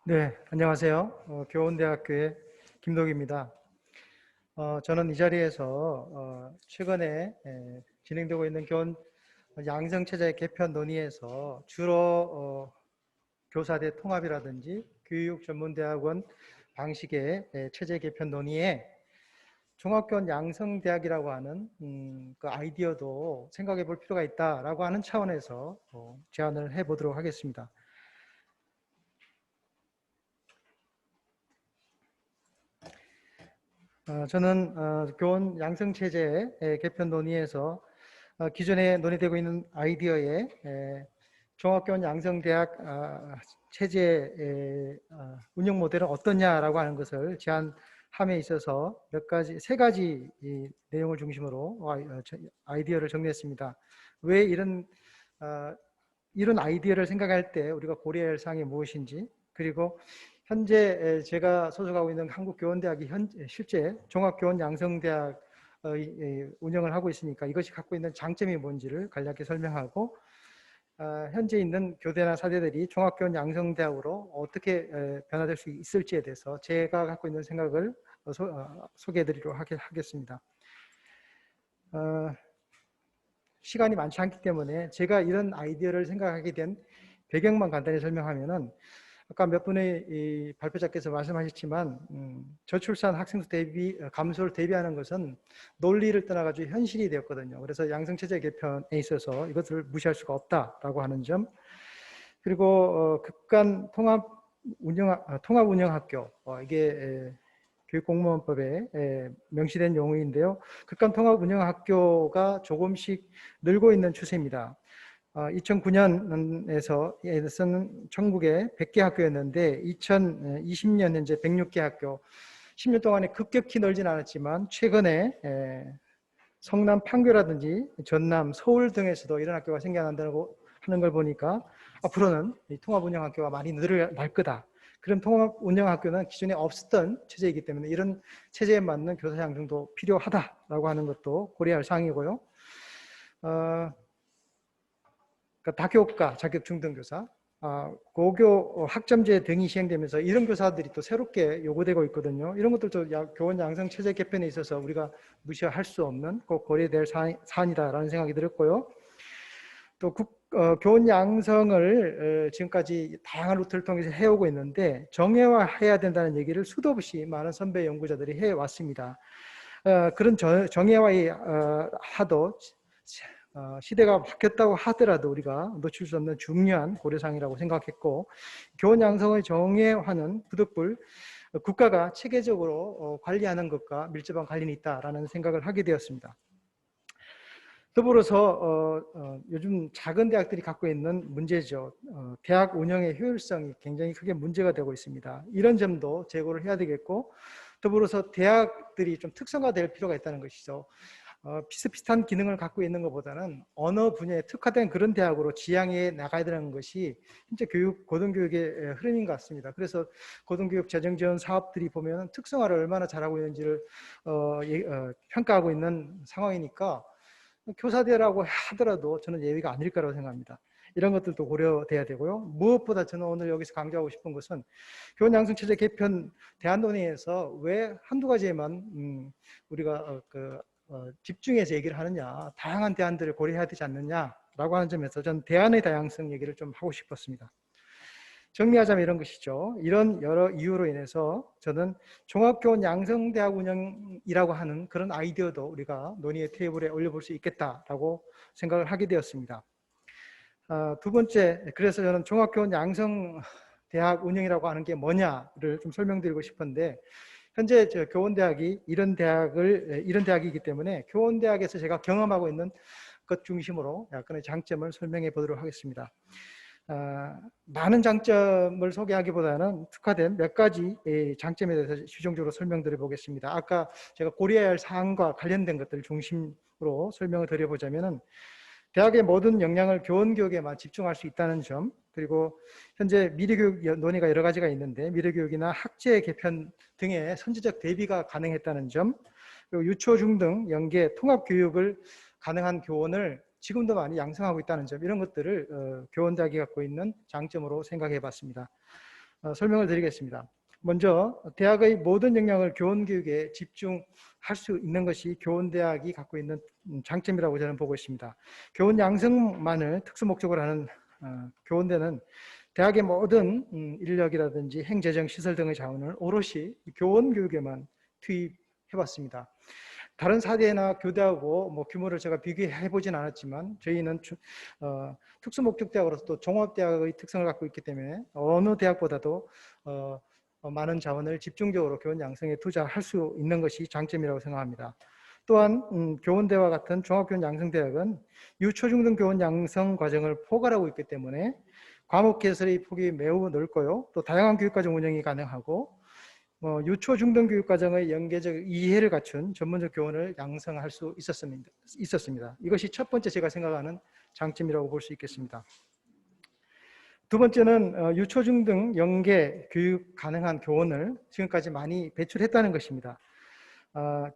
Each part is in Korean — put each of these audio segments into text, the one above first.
네, 안녕하세요. 교원대학교의 김동입니다. 저는 이 자리에서 최근에 진행되고 있는 교원 양성체제 개편 논의에서 주로 교사대 통합이라든지 교육전문대학원 방식의 체제 개편 논의에 종합교원 양성대학이라고 하는 그 아이디어도 생각해 볼 필요가 있다라고 하는 차원에서 제안을 해보도록 하겠습니다. 저는 교원 양성체제 개편 논의에서 기존에 논의되고 있는 아이디어에 종합교원 양성대학 체제 운영 모델은 어떠냐라고 하는 것을 제안함에 있어서 세 가지 내용을 중심으로 아이디어를 정리했습니다. 왜 이런 아이디어를 생각할 때 우리가 고려해야 할 사항이 무엇인지, 그리고 현재 제가 소속하고 있는 한국교원대학이 실제 종합교원 양성대학 운영을 하고 있으니까 이것이 갖고 있는 장점이 뭔지를 간략히 설명하고, 현재 있는 교대나 사대들이 종합교원 양성대학으로 어떻게 변화될 수 있을지에 대해서 제가 갖고 있는 생각을 소개해드리도록 하겠습니다. 시간이 많지 않기 때문에 제가 이런 아이디어를 생각하게 된 배경만 간단히 설명하면은, 아까 몇 분의 발표자께서 말씀하셨지만 저출산 학생 수 감소를 대비하는 것은 논리를 떠나가지고 현실이 되었거든요. 그래서 양성체제 개편에 있어서 이것을 무시할 수가 없다라고 하는 점, 그리고 극간 통합운영학교, 이게 교육공무원법에 명시된 용어인데요. 극간 통합운영학교가 조금씩 늘고 있는 추세입니다. 2009년에서는 전국에 100개 학교였는데 2020년 현재 106개 학교, 10년 동안에 급격히 늘진 않았지만 최근에 성남 판교라든지 전남, 서울 등에서도 이런 학교가 생겨난다고 하는 걸 보니까 앞으로는 통합운영학교가 많이 늘어날 거다. 그런 통합운영학교는 기존에 없었던 체제이기 때문에 이런 체제에 맞는 교사 양성도 필요하다라고 하는 것도 고려할 사항이고요. 그러니까 다교과, 자격 중등교사, 고교 학점제 등이 시행되면서 이런 교사들이 또 새롭게 요구되고 있거든요. 이런 것들도 교원 양성 체제 개편에 있어서 우리가 무시할 수 없는 꼭 고려될 사안이다라는 생각이 들었고요. 또 교원 양성을 지금까지 다양한 루트를 통해서 해오고 있는데 정예화해야 된다는 얘기를 수도 없이 많은 선배 연구자들이 해왔습니다. 그런 정예화의 하도 시대가 바뀌었다고 하더라도 우리가 놓칠 수 없는 중요한 고려사항이라고 생각했고, 교원 양성의 정예화는 부득불 국가가 체계적으로 관리하는 것과 밀접한 관련이 있다라는 생각을 하게 되었습니다. 더불어서 요즘 작은 대학들이 갖고 있는 문제죠. 대학 운영의 효율성이 굉장히 크게 문제가 되고 있습니다. 이런 점도 제고를 해야 되겠고, 더불어서 대학들이 좀 특성화될 필요가 있다는 것이죠. 비슷비슷한 기능을 갖고 있는 것보다는 언어 분야에 특화된 그런 대학으로 지향해 나가야 되는 것이 현재 고등교육의 흐름인 것 같습니다. 그래서 고등교육 재정지원 사업들이 보면 특성화를 얼마나 잘하고 있는지를 평가하고 있는 상황이니까 교사대라고 하더라도 저는 예외가 아닐 거라고 생각합니다. 이런 것들도 고려돼야 되고요. 무엇보다 저는 오늘 여기서 강조하고 싶은 것은 교원 양성체제 개편 대안논의에서 왜 한두 가지에만 우리가 집중해서 얘기를 하느냐, 다양한 대안들을 고려해야 되지 않느냐라고 하는 점에서 저는 대안의 다양성 얘기를 좀 하고 싶었습니다. 정리하자면 이런 것이죠. 이런 여러 이유로 인해서 저는 종합교원 양성대학 운영이라고 하는 그런 아이디어도 우리가 논의의 테이블에 올려볼 수 있겠다라고 생각을 하게 되었습니다. 두 번째, 그래서 저는 종합교원 양성대학 운영이라고 하는 게 뭐냐를 좀 설명드리고 싶은데, 현재 교원대학이 이런 대학이기 때문에 교원대학에서 제가 경험하고 있는 것 중심으로 약간의 장점을 설명해 보도록 하겠습니다. 많은 장점을 소개하기보다는 특화된 몇 가지 장점에 대해서 집중적으로 설명드려 보겠습니다. 아까 제가 고려해야 할 사항과 관련된 것들을 중심으로 설명을 드려보자면은, 대학의 모든 역량을 교원교육에만 집중할 수 있다는 점, 그리고 현재 미래교육 논의가 여러 가지가 있는데 미래교육이나 학제 개편 등의 선제적 대비가 가능했다는 점, 그리고 유초, 중등, 연계, 통합교육을 가능한 교원을 지금도 많이 양성하고 있다는 점, 이런 것들을 교원대학이 갖고 있는 장점으로 생각해 봤습니다. 설명을 드리겠습니다. 먼저 대학의 모든 역량을 교원교육에 집중할 수 있는 것이 교원대학이 갖고 있는 장점이라고 저는 보고 있습니다. 교원 양성만을 특수 목적으로 하는 교원대는 대학의 모든 인력이라든지 행재정 시설 등의 자원을 오롯이 교원교육에만 투입해봤습니다. 다른 사대나 교대하고 규모를 제가 비교해 보진 않았지만 저희는 특수목적대학으로서 또 종합대학의 특성을 갖고 있기 때문에 어느 대학보다도 많은 자원을 집중적으로 교원 양성에 투자할 수 있는 것이 장점이라고 생각합니다. 또한 교원대와 같은 종합교원 양성대학은 유초중등 교원 양성 과정을 포괄하고 있기 때문에 과목 개설의 폭이 매우 넓고요. 또 다양한 교육과정 운영이 가능하고 유초 중등 교육과정의 연계적 이해를 갖춘 전문적 교원을 양성할 수 있었습니다. 이것이 첫 번째 제가 생각하는 장점이라고 볼 수 있겠습니다. 두 번째는 유초 중등 연계 교육 가능한 교원을 지금까지 많이 배출했다는 것입니다.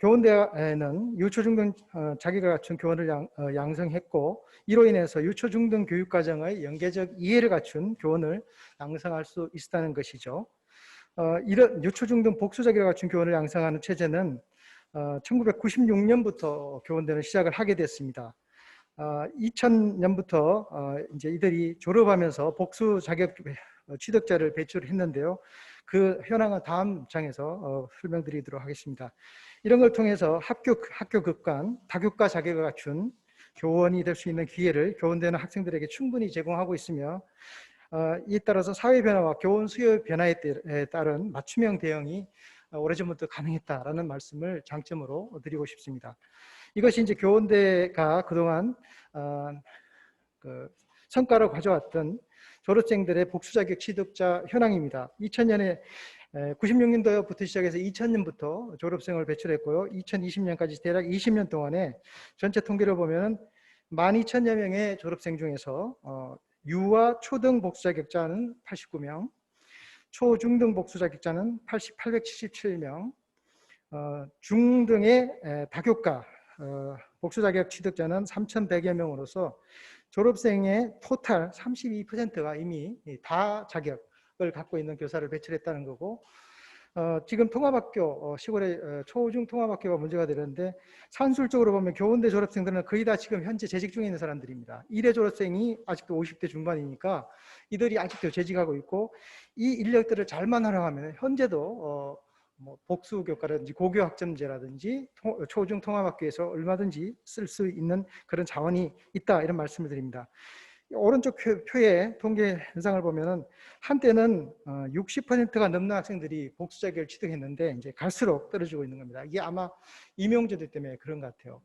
교원대에는 유초 중등 자격을 갖춘 교원을 양성했고 이로 인해서 유초 중등 교육과정의 연계적 이해를 갖춘 교원을 양성할 수 있었다는 것이죠. 이런 유초중등 복수자격을 갖춘 교원을 양성하는 체제는 1996년부터 교원대는 시작을 하게 됐습니다. 2000년부터 이제 이들이 졸업하면서 복수 자격 취득자를 배출했는데요. 그 현황은 다음 장에서 설명드리도록 하겠습니다. 이런 걸 통해서 학교 급관, 다교과 자격을 갖춘 교원이 될 수 있는 기회를 교원대는 학생들에게 충분히 제공하고 있으며 이에 따라서 사회 변화와 교원 수요 변화에 따른 맞춤형 대응이 오래전부터 가능했다라는 말씀을 장점으로 드리고 싶습니다. 이것이 이제 교원대가 그동안 성과를 가져왔던 졸업생들의 복수자격 취득자 현황입니다. 2000년에 96년도부터 시작해서 2000년부터 졸업생을 배출했고요. 2020년까지 대략 20년 동안에 전체 통계를 보면 12,000여 명의 졸업생 중에서 유아 초등 복수자격자는 89명, 초중등 복수자격자는 877명, 중등의 다교과 복수자격 취득자는 3,100여 명으로서 졸업생의 토탈 32%가 이미 다 자격을 갖고 있는 교사를 배출했다는 거고 지금 통합학교, 시골의 초중 통합학교가 문제가 되는데 산술적으로 보면 교원대 졸업생들은 거의 다 지금 현재 재직 중에 있는 사람들입니다. 1회 졸업생이 아직도 50대 중반이니까 이들이 아직도 재직하고 있고 이 인력들을 잘만 활용하면 현재도 복수교과라든지 고교학점제라든지 초중 통합학교에서 얼마든지 쓸 수 있는 그런 자원이 있다 이런 말씀을 드립니다. 오른쪽 표의 통계 현상을 보면은 한때는 60%가 넘는 학생들이 복수 자격을 취득했는데 이제 갈수록 떨어지고 있는 겁니다. 이게 아마 임용제도 때문에 그런 것 같아요.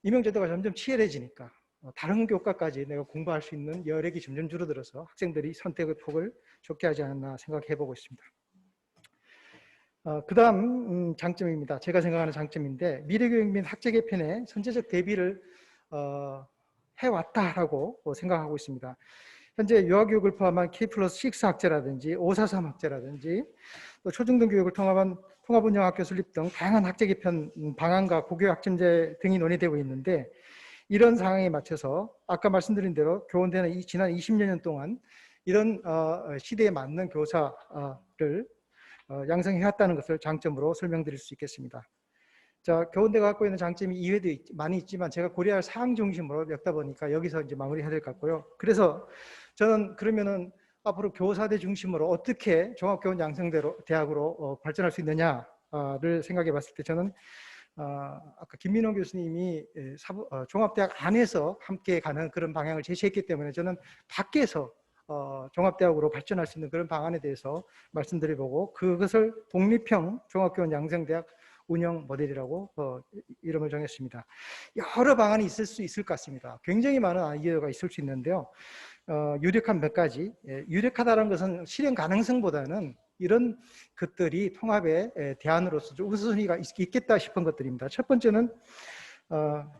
임용제도가 점점 치열해지니까 다른 교과까지 내가 공부할 수 있는 여력이 점점 줄어들어서 학생들이 선택의 폭을 좁게 하지 않았나 생각해 보고 있습니다. 그 다음 장점입니다. 제가 생각하는 장점인데 미래교육 및 학제 개편에 선제적 대비를 해왔다라고 생각하고 있습니다. 현재 유아교육을 포함한 K+6 학제라든지 543 학제라든지 또 초중등 교육을 통합한 통합운영학교 설립 등 다양한 학제 개편 방안과 고교학점제 등이 논의되고 있는데 이런 상황에 맞춰서 아까 말씀드린 대로 교원대는 지난 20여 년 동안 이런 시대에 맞는 교사를 양성해왔다는 것을 장점으로 설명드릴 수 있겠습니다. 자, 교원대가 갖고 있는 장점이 이외에도 많이 있지만 제가 고려할 사항 중심으로 엮다 보니까 여기서 이제 마무리해야 될 것 같고요. 그래서 저는 그러면은 앞으로 교사대 중심으로 어떻게 종합교원 양성대학으로 발전할 수 있느냐를 생각해 봤을 때 저는 아까 김민호 교수님이 종합대학 안에서 함께 가는 그런 방향을 제시했기 때문에 저는 밖에서 종합대학으로 발전할 수 있는 그런 방안에 대해서 말씀드려보고 그것을 독립형 종합교원 양성대학 운영 모델이라고 이름을 정했습니다. 여러 방안이 있을 수 있을 것 같습니다. 굉장히 많은 아이디어가 있을 수 있는데요. 유력한 몇 가지, 유력하다는 것은 실현 가능성보다는 이런 것들이 통합의 대안으로서 좀 우선순위가 있겠다 싶은 것들입니다. 첫 번째는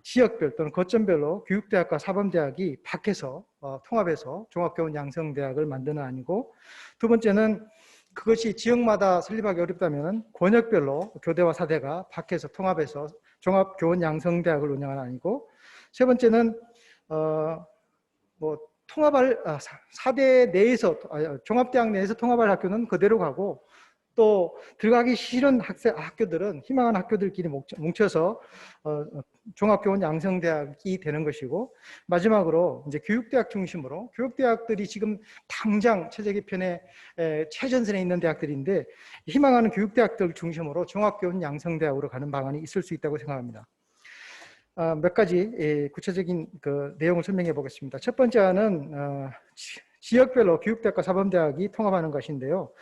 지역별 또는 거점별로 교육대학과 사범대학이 밖에서 통합해서 종합교원 양성대학을 만드는 아니고 두 번째는 그것이 지역마다 설립하기 어렵다면 권역별로 교대와 사대가 밖에서 통합해서 종합교원 양성대학을 운영하는 아니고 세 번째는 통합할 4대 내에서 종합대학 내에서 통합할 학교는 그대로 가고 또 들어가기 싫은 학교들은 희망하는 학교들끼리 뭉쳐서 종합교원 양성대학이 되는 것이고 마지막으로 이제 교육대학 중심으로 교육대학들이 지금 당장 체제 개편에 최전선에 있는 대학들인데 희망하는 교육대학들 중심으로 종합교원 양성대학으로 가는 방안이 있을 수 있다고 생각합니다. 몇 가지 구체적인 그 내용을 설명해 보겠습니다. 첫 번째는 지역별로 교육대학과 사범대학이 통합하는 것인데요.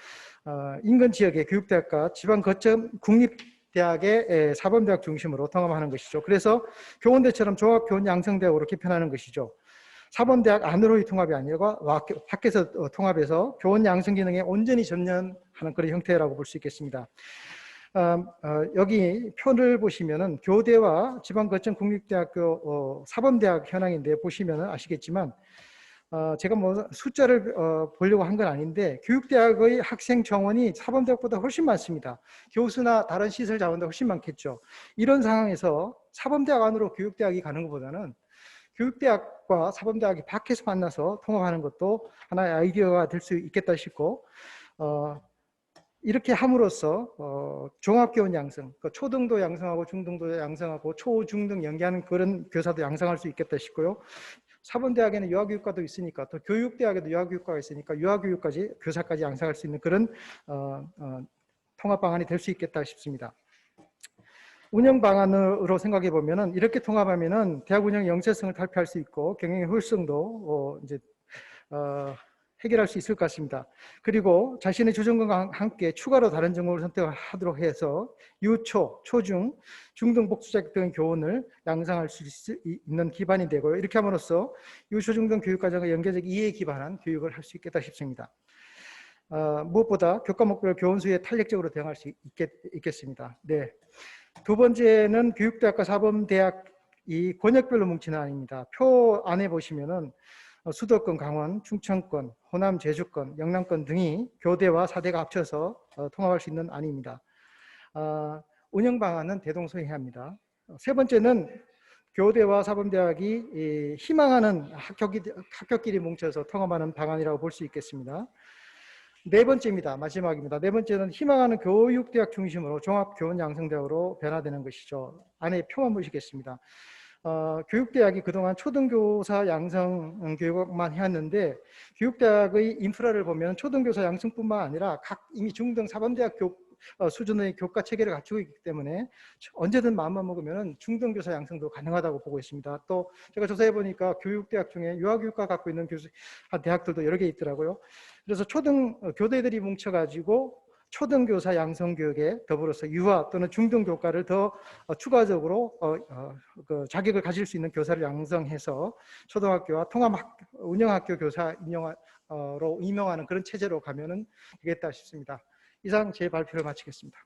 인근 지역의 교육대학과 지방 거점 국립대학의 사범대학 중심으로 통합하는 것이죠. 그래서 교원대처럼 종합교원 양성대학으로 개편하는 것이죠. 사범대학 안으로의 통합이 아니라 밖에서 통합해서 교원 양성 기능에 온전히 전념하는 그런 형태라고 볼 수 있겠습니다. 여기 표를 보시면은 교대와 지방 거점 국립대학교 사범대학 현황인데 보시면은 아시겠지만 제가 뭐 숫자를 보려고 한 건 아닌데 교육대학의 학생 정원이 사범대학보다 훨씬 많습니다. 교수나 다른 시설 자원도 훨씬 많겠죠. 이런 상황에서 사범대학 안으로 교육대학이 가는 것보다는 교육대학과 사범대학이 밖에서 만나서 통합하는 것도 하나의 아이디어가 될 수 있겠다 싶고 이렇게 함으로써 종합교원 양성, 그러니까 초등도 양성하고 중등도 양성하고 초중등 연계하는 그런 교사도 양성할 수 있겠다 싶고요. 사범대학에는 유아교육과도 있으니까 또 교육대학에도 유아교육과가 있으니까 유아교육까지 교사까지 양성할 수 있는 그런 통합 방안이 될 수 있겠다 싶습니다. 운영 방안으로 생각해 보면은 이렇게 통합하면은 대학 운영의 영세성을 탈피할 수 있고 경영의 효율성도 이제 해결할 수 있을 것 같습니다. 그리고 자신의 주전공과 함께 추가로 다른 전공을 선택하도록 해서 유초, 초중, 중등 복수자 등 교원을 양성할 수 있는 기반이 되고요. 이렇게 함으로써 유초중등 교육과정의 연계적 이해에 기반한 교육을 할 수 있겠다 싶습니다. 무엇보다 교과 목별 교원 수에 탄력적으로 대응할 수 있겠습니다. 네. 두 번째는 교육대학과 사범대학이 권역별로 뭉치는 안입니다. 표 안에 보시면은 수도권, 강원, 충청권, 호남, 제주권, 영남권 등이 교대와 사대가 합쳐서 통합할 수 있는 안입니다. 운영 방안은 대동소이합니다. 세 번째는 교대와 사범대학이 희망하는 학교끼리 뭉쳐서 통합하는 방안이라고 볼 수 있겠습니다. 네 번째입니다. 마지막입니다. 네 번째는 희망하는 교육대학 중심으로 종합교원양성대학으로 변화되는 것이죠. 안에 표만 보시겠습니다. 교육대학이 그동안 초등교사 양성 교육만 해왔는데 교육대학의 인프라를 보면 초등교사 양성뿐만 아니라 각 이미 중등 사범대학 수준의 교과 체계를 갖추고 있기 때문에 언제든 마음만 먹으면 중등교사 양성도 가능하다고 보고 있습니다. 또 제가 조사해 보니까 교육대학 중에 유아교육과 갖고 있는 대학들도 여러 개 있더라고요. 그래서 교대들이 뭉쳐가지고 초등교사 양성교육에 더불어서 유아 또는 중등교과를 더 추가적으로 자격을 가질 수 있는 교사를 양성해서 초등학교와 운영학교 교사 임용하는 그런 체제로 가면은 되겠다 싶습니다. 이상 제 발표를 마치겠습니다.